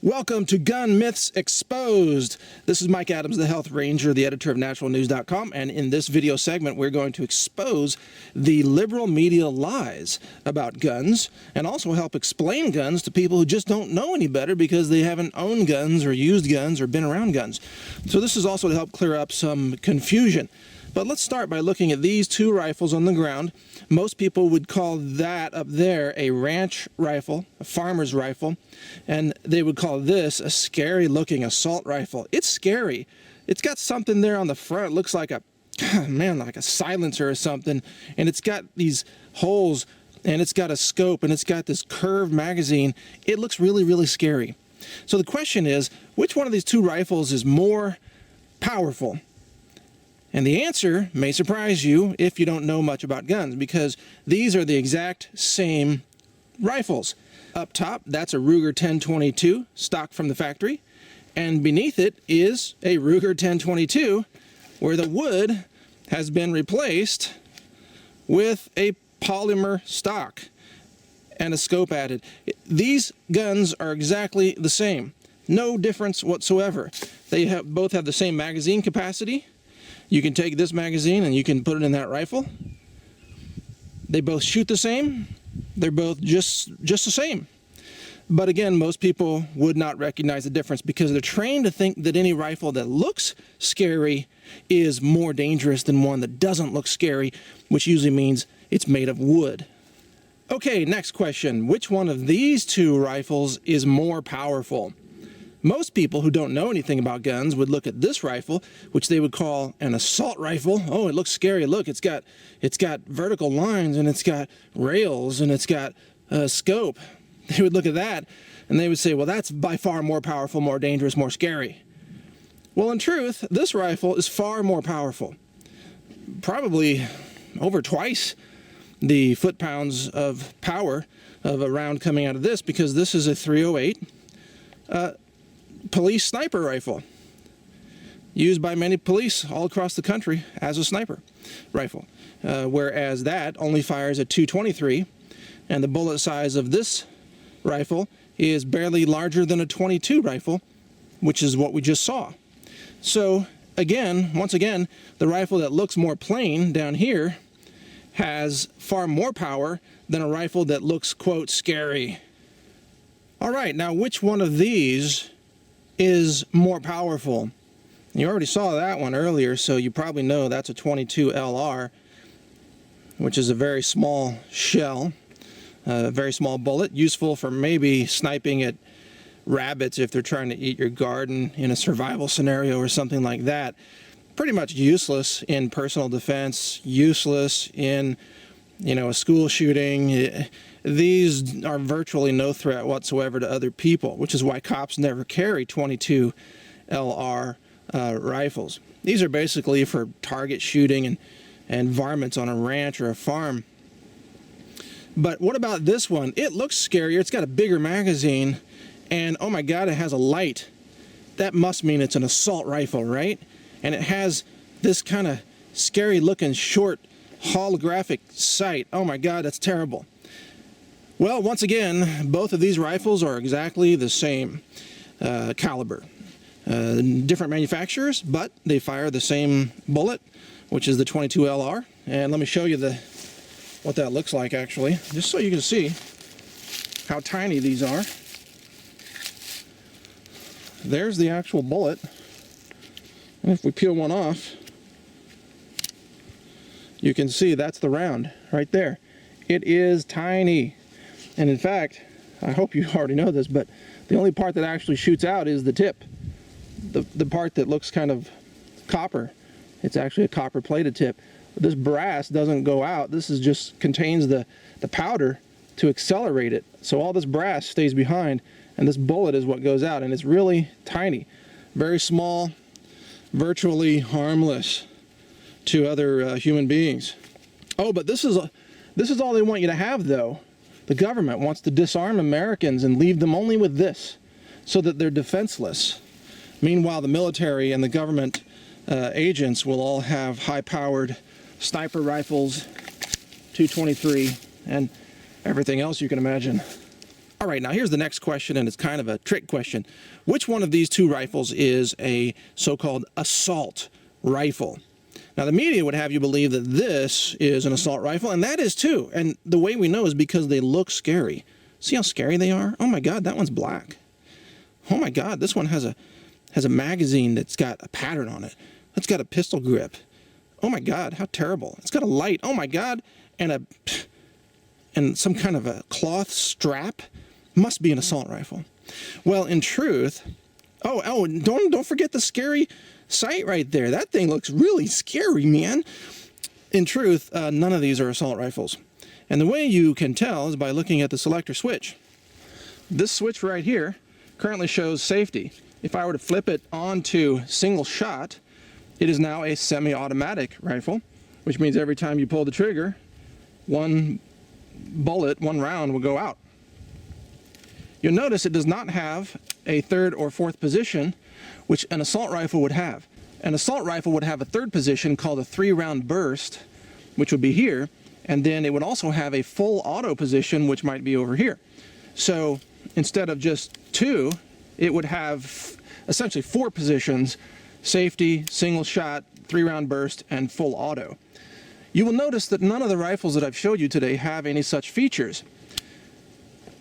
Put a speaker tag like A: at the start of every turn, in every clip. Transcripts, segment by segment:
A: Welcome to Gun Myths Exposed. This is Mike Adams, the Health Ranger, the editor of naturalnews.com, and in this video segment we're going to expose the liberal media lies about guns and also help explain guns to people who just don't know any better because they haven't owned guns or used guns or been around guns. So this is also to help clear up some confusion. But let's start by looking at these two rifles on the ground. Most people would call that up there a ranch rifle, a farmer's rifle, and they would call this a scary looking assault rifle. It's scary. It's got something there on the front. It looks like a, man, like a silencer or something, and it's got these holes, and it's got a scope, and it's got this curved magazine. It looks really, really scary. So the question is, which one of these two rifles is more powerful? And the answer may surprise you if you don't know much about guns, because these are the exact same rifles. Up top, that's a Ruger 1022, stock from the factory, and beneath it is a Ruger 1022, where the wood has been replaced with a polymer stock and a scope added. These guns are exactly the same. No difference whatsoever. They both have the same magazine capacity. You can take this magazine and you can put it in that rifle. They both shoot the same. They're both just the same. But again, most people would not recognize the difference because they're trained to think that any rifle that looks scary is more dangerous than one that doesn't look scary, which usually means it's made of wood. Okay, next question. Which one of these two rifles is more powerful? Most people who don't know anything about guns would look at this rifle, which they would call an assault rifle. Oh, it looks scary. Look, it's got vertical lines, and it's got rails, and it's got a scope. They would look at that, and they would say, well, that's by far more powerful, more dangerous, more scary. Well, in truth, this rifle is far more powerful. Probably over twice the foot-pounds of power of a round coming out of this, because this is a .308. Police sniper rifle used by many police all across the country as a sniper rifle, whereas that only fires at .223, and the bullet size of this rifle is barely larger than a .22 rifle, which is what we just saw. So again, once again, the rifle that looks more plain down here has far more power than a rifle that looks, quote, scary. All right, now which one of these is more powerful? You already saw that one earlier, so you probably know that's a .22 LR, which is a very small shell, a very small bullet, useful for maybe sniping at rabbits if they're trying to eat your garden in a survival scenario or something like that. Pretty much useless in personal defense, useless in, a school shooting. These are virtually no threat whatsoever to other people, which is why cops never carry .22 LR rifles. These are basically for target shooting and varmints on a ranch or a farm. But what about this one? It looks scarier. It's got a bigger magazine, and oh my God, it has a light. That must mean it's an assault rifle, right? And it has this kind of scary looking short holographic sight. Oh my God, that's terrible. Well, once again, both of these rifles are exactly the same caliber. Different manufacturers, but they fire the same bullet, which is the .22 LR. And let me show you what that looks like, actually, just so you can see how tiny these are. There's the actual bullet. And if we peel one off, you can see that's the round right there. It is tiny. And in fact, I hope you already know this, but the only part that actually shoots out is the tip. The part that looks kind of copper. It's actually a copper plated tip. This brass doesn't go out. This is just contains the powder to accelerate it. So all this brass stays behind, and this bullet is what goes out, and it's really tiny. Very small, virtually harmless to other human beings. Oh, but this is all they want you to have, though. The government wants to disarm Americans and leave them only with this, so that they're defenseless. Meanwhile, the military and the government agents will all have high-powered sniper rifles, .223, and everything else you can imagine. All right, now here's the next question, and it's kind of a trick question. Which one of these two rifles is a so-called assault rifle? Now, the media would have you believe that this is an assault rifle, and that is too. And the way we know is because they look scary. See how scary they are? Oh my God, that one's black. Oh my God, this one has a magazine that's got a pattern on it. It's got a pistol grip. Oh my God, how terrible. It's got a light. Oh my God, and some kind of a cloth strap. Must be an assault rifle. Well, in truth, and don't forget the scary sight right there. That thing looks really scary, man. In truth, none of these are assault rifles. And the way you can tell is by looking at the selector switch. This switch right here currently shows safety. If I were to flip it onto single shot, it is now a semi-automatic rifle, which means every time you pull the trigger, one round will go out. You'll notice it does not have a third or fourth position, which an assault rifle would have. An assault rifle would have a third position called a 3-round burst, which would be here, and then it would also have a full auto position, which might be over here. So instead of just 2, it would have essentially 4 positions: safety, single shot, 3-round burst, and full auto. You will notice that none of the rifles that I've showed you today have any such features,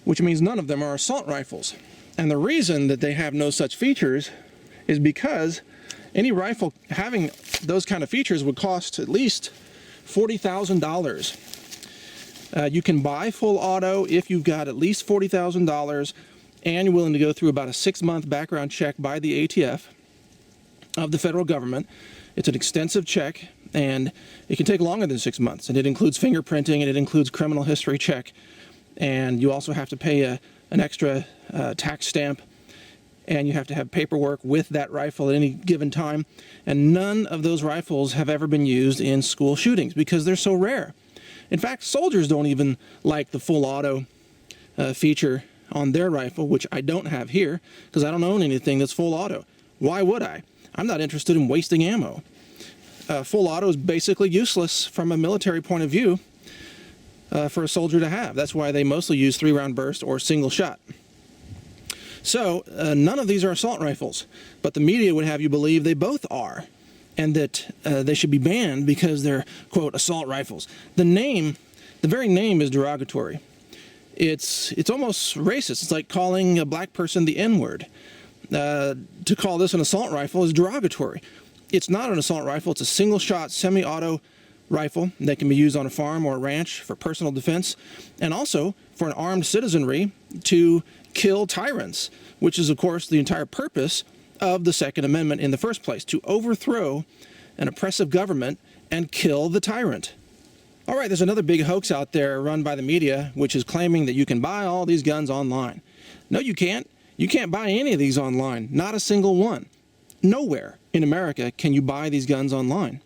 A: which means none of them are assault rifles. And the reason that they have no such features is because any rifle having those kind of features would cost at least $40,000. You can buy full auto if you've got at least $40,000 and you're willing to go through about a 6-month background check by the ATF of the federal government. It's an extensive check, and it can take longer than 6 months. And it includes fingerprinting, and it includes criminal history check. And you also have to pay an extra tax stamp, and you have to have paperwork with that rifle at any given time. And none of those rifles have ever been used in school shootings because they're so rare. In fact, soldiers don't even like the full auto feature on their rifle, which I don't have here because I don't own anything that's full auto. Why would I? I'm not interested in wasting ammo. Full auto is basically useless from a military point of view. For a soldier to have. That's why they mostly use 3-round burst or single shot. So none of these are assault rifles, but the media would have you believe they both are, and that they should be banned because they're, quote, assault rifles. The very name is derogatory. It's almost racist. It's like calling a black person the N-word. To call this an assault rifle is derogatory. It's not an assault rifle. It's a single shot semi-auto rifle that can be used on a farm or a ranch for personal defense, and also for an armed citizenry to kill tyrants, which is, of course, the entire purpose of the Second Amendment in the first place, to overthrow an oppressive government and kill the tyrant. All right, there's another big hoax out there run by the media, which is claiming that you can buy all these guns online. No, you can't. You can't buy any of these online, not a single one. Nowhere in America can you buy these guns online.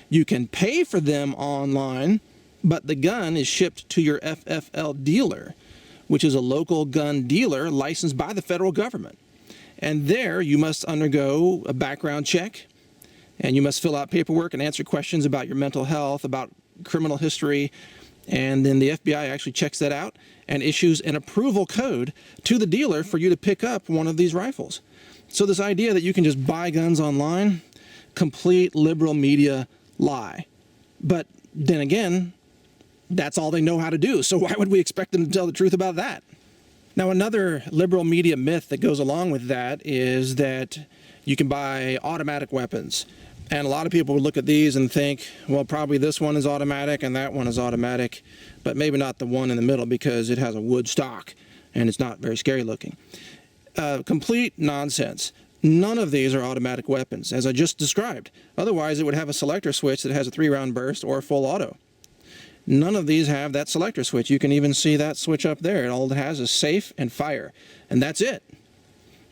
A: You can pay for them online, but the gun is shipped to your FFL dealer, which is a local gun dealer licensed by the federal government. And there you must undergo a background check, and you must fill out paperwork and answer questions about your mental health, about criminal history, and then the FBI actually checks that out and issues an approval code to the dealer for you to pick up one of these rifles. So this idea that you can just buy guns online, complete liberal media lie. But then again, that's all they know how to do, so why would we expect them to tell the truth about that? Now, another liberal media myth that goes along with that is that you can buy automatic weapons. And a lot of people would look at these and think, well, probably this one is automatic and that one is automatic, but maybe not the one in the middle because it has a wood stock and it's not very scary looking. Complete nonsense. None of these are automatic weapons, as I just described. Otherwise, it would have a selector switch that has a 3-round burst or a full auto. None of these have that selector switch. You can even see that switch up there. All it has is safe and fire, and that's it.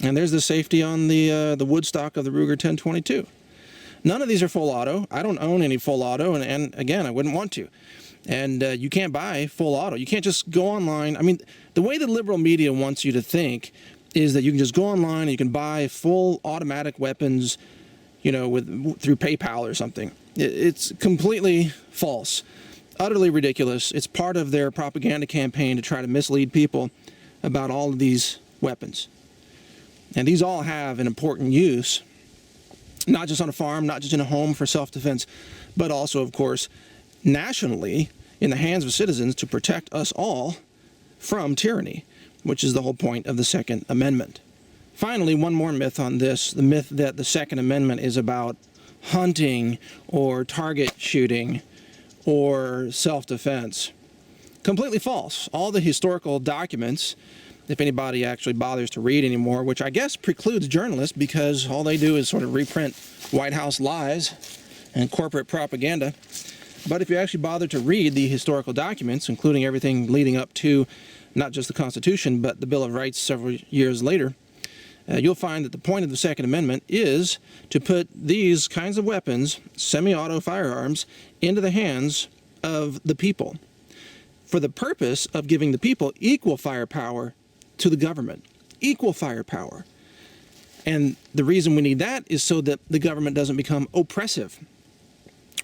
A: And there's the safety on the wood stock of the Ruger 1022. None of these are full auto. I don't own any full auto, and again, I wouldn't want to. And you can't buy full auto. You can't just go online. I mean, the way the liberal media wants you to think is that you can just go online and you can buy full automatic weapons, you know, through PayPal or something. It's completely false, utterly ridiculous. It's part of their propaganda campaign to try to mislead people about all of these weapons. And these all have an important use, not just on a farm, not just in a home for self-defense, but also, of course, nationally in the hands of citizens to protect us all from tyranny, which is the whole point of the Second Amendment. Finally, one more myth on this, the myth that the Second Amendment is about hunting or target shooting or self-defense. Completely false. All the historical documents, if anybody actually bothers to read anymore, which I guess precludes journalists because all they do is sort of reprint White House lies and corporate propaganda. But if you actually bother to read the historical documents, including everything leading up to not just the Constitution, but the Bill of Rights several years later, you'll find that the point of the Second Amendment is to put these kinds of weapons, semi-auto firearms, into the hands of the people for the purpose of giving the people equal firepower to the government. Equal firepower. And the reason we need that is so that the government doesn't become oppressive.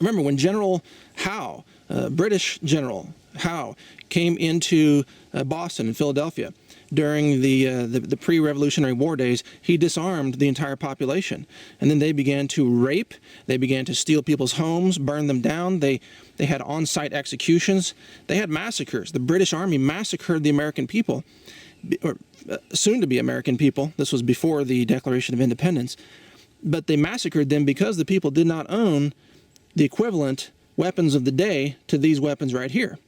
A: Remember, when General Howe, British General Howe, came into Boston and Philadelphia during the pre-Revolutionary War days, he disarmed the entire population. And then they began to rape, they began to steal people's homes, burn them down, they had on-site executions, they had massacres. The British Army massacred the American people, or soon-to-be American people. This was before the Declaration of Independence. But they massacred them because the people did not own the equivalent weapons of the day to these weapons right here.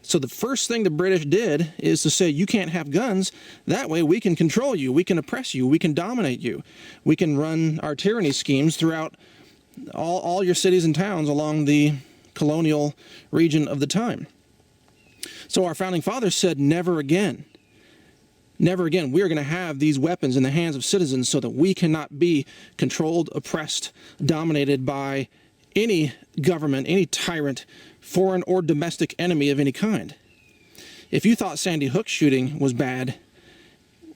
A: So the first thing the British did is to say, you can't have guns. That way we can control you, we can oppress you, we can dominate you. We can run our tyranny schemes throughout all your cities and towns along the colonial region of the time. So our founding fathers said, never again. Never again. We are going to have these weapons in the hands of citizens so that we cannot be controlled, oppressed, dominated by any government, any tyrant, foreign or domestic enemy of any kind. If you thought Sandy Hook shooting was bad,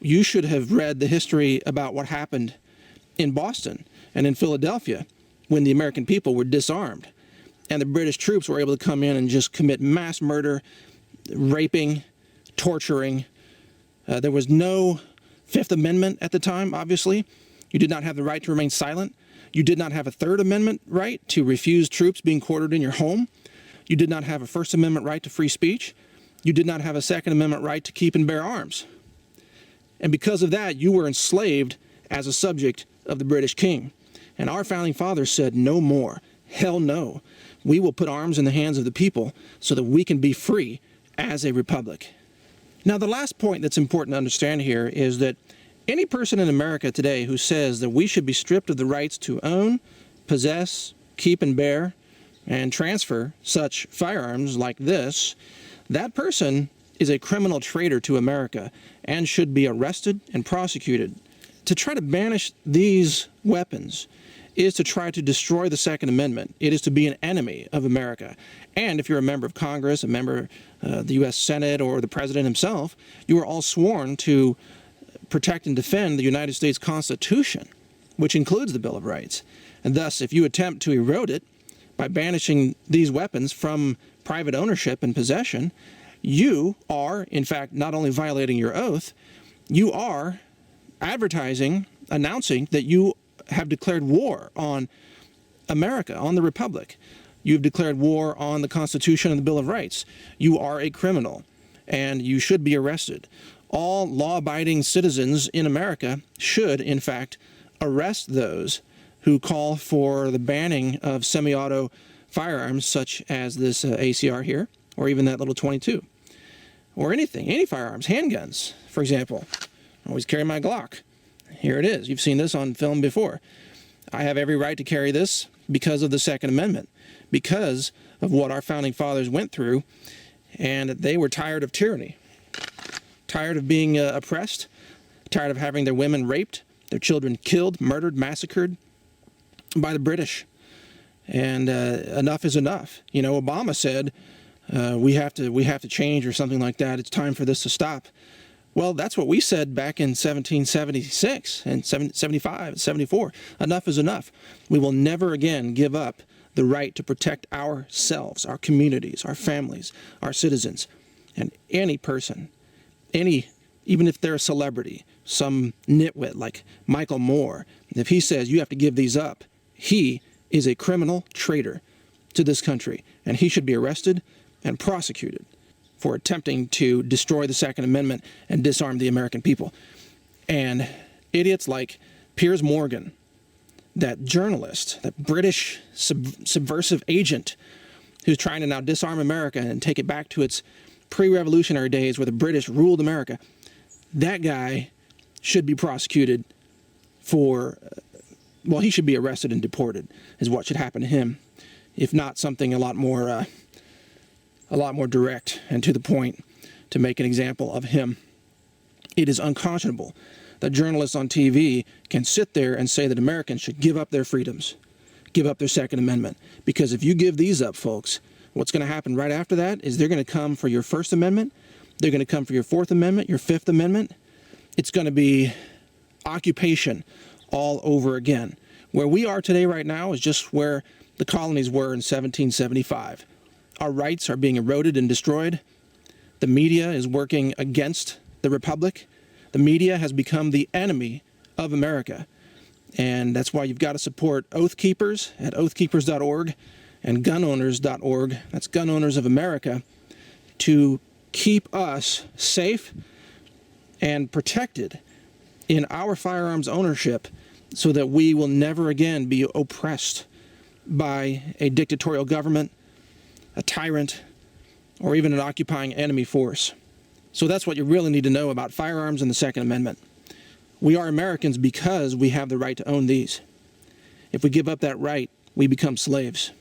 A: you should have read the history about what happened in Boston and in Philadelphia when the American people were disarmed and the British troops were able to come in and just commit mass murder, raping, torturing. There was no Fifth Amendment at the time, obviously. You did not have the right to remain silent. You did not have a Third Amendment right to refuse troops being quartered in your home. You did not have a First Amendment right to free speech. You did not have a Second Amendment right to keep and bear arms. And because of that, you were enslaved as a subject of the British king. And our founding fathers said, no more. Hell no. We will put arms in the hands of the people so that we can be free as a republic. Now, the last point that's important to understand here is that any person in America today who says that we should be stripped of the rights to own, possess, keep and bear, and transfer such firearms like this, that person is a criminal traitor to America and should be arrested and prosecuted. To try to banish these weapons is to try to destroy the Second Amendment. It is to be an enemy of America. And if you're a member of Congress, a member of the U.S. Senate, or the President himself, you are all sworn to protect and defend the United States Constitution, which includes the Bill of Rights. And thus, if you attempt to erode it by banishing these weapons from private ownership and possession, you are, in fact, not only violating your oath, you are advertising, announcing that you have declared war on America, on the Republic. You've declared war on the Constitution and the Bill of Rights. You are a criminal, and you should be arrested. All law-abiding citizens in America should, in fact, arrest those who call for the banning of semi-auto firearms such as this ACR here, or even that little .22, or anything, any firearms, handguns, for example. I always carry my Glock. Here it is. You've seen this on film before. I have every right to carry this because of the Second Amendment, because of what our founding fathers went through, and they were tired of tyranny, tired of being oppressed, tired of having their women raped, their children killed, murdered, massacred by the British. And enough is enough. You know, Obama said we have to change or something like that. It's time for this to stop. Well, that's what we said back in 1776 and 75, 74. Enough is enough. We will never again give up the right to protect ourselves, our communities, our families, our citizens. And any person, any even if they're a celebrity, some nitwit like Michael Moore, if he says you have to give these up, he is a criminal traitor to this country, and he should be arrested and prosecuted for attempting to destroy the Second Amendment and disarm the American people. And idiots like Piers Morgan, that journalist, that British subversive agent who's trying to now disarm America and take it back to its pre-revolutionary days where the British ruled America, that guy should be prosecuted for, well, he should be arrested and deported, is what should happen to him, if not something a lot more direct and to the point to make an example of him. It is unconscionable that journalists on TV can sit there and say that Americans should give up their freedoms, give up their Second Amendment. Because if you give these up, folks, what's going to happen right after that is they're going to come for your First Amendment, they're going to come for your Fourth Amendment, your Fifth Amendment. It's going to be occupation all over again. Where we are today right now is just where the colonies were in 1775. Our rights are being eroded and destroyed. The media is working against the Republic. The media has become the enemy of America. And that's why you've got to support Oath Keepers at oathkeepers.org and gunowners.org. That's Gun Owners of America, to keep us safe and protected in our firearms ownership so that we will never again be oppressed by a dictatorial government, a tyrant, or even an occupying enemy force. So that's what you really need to know about firearms and the Second Amendment. We are Americans because we have the right to own these. If we give up that right, we become slaves.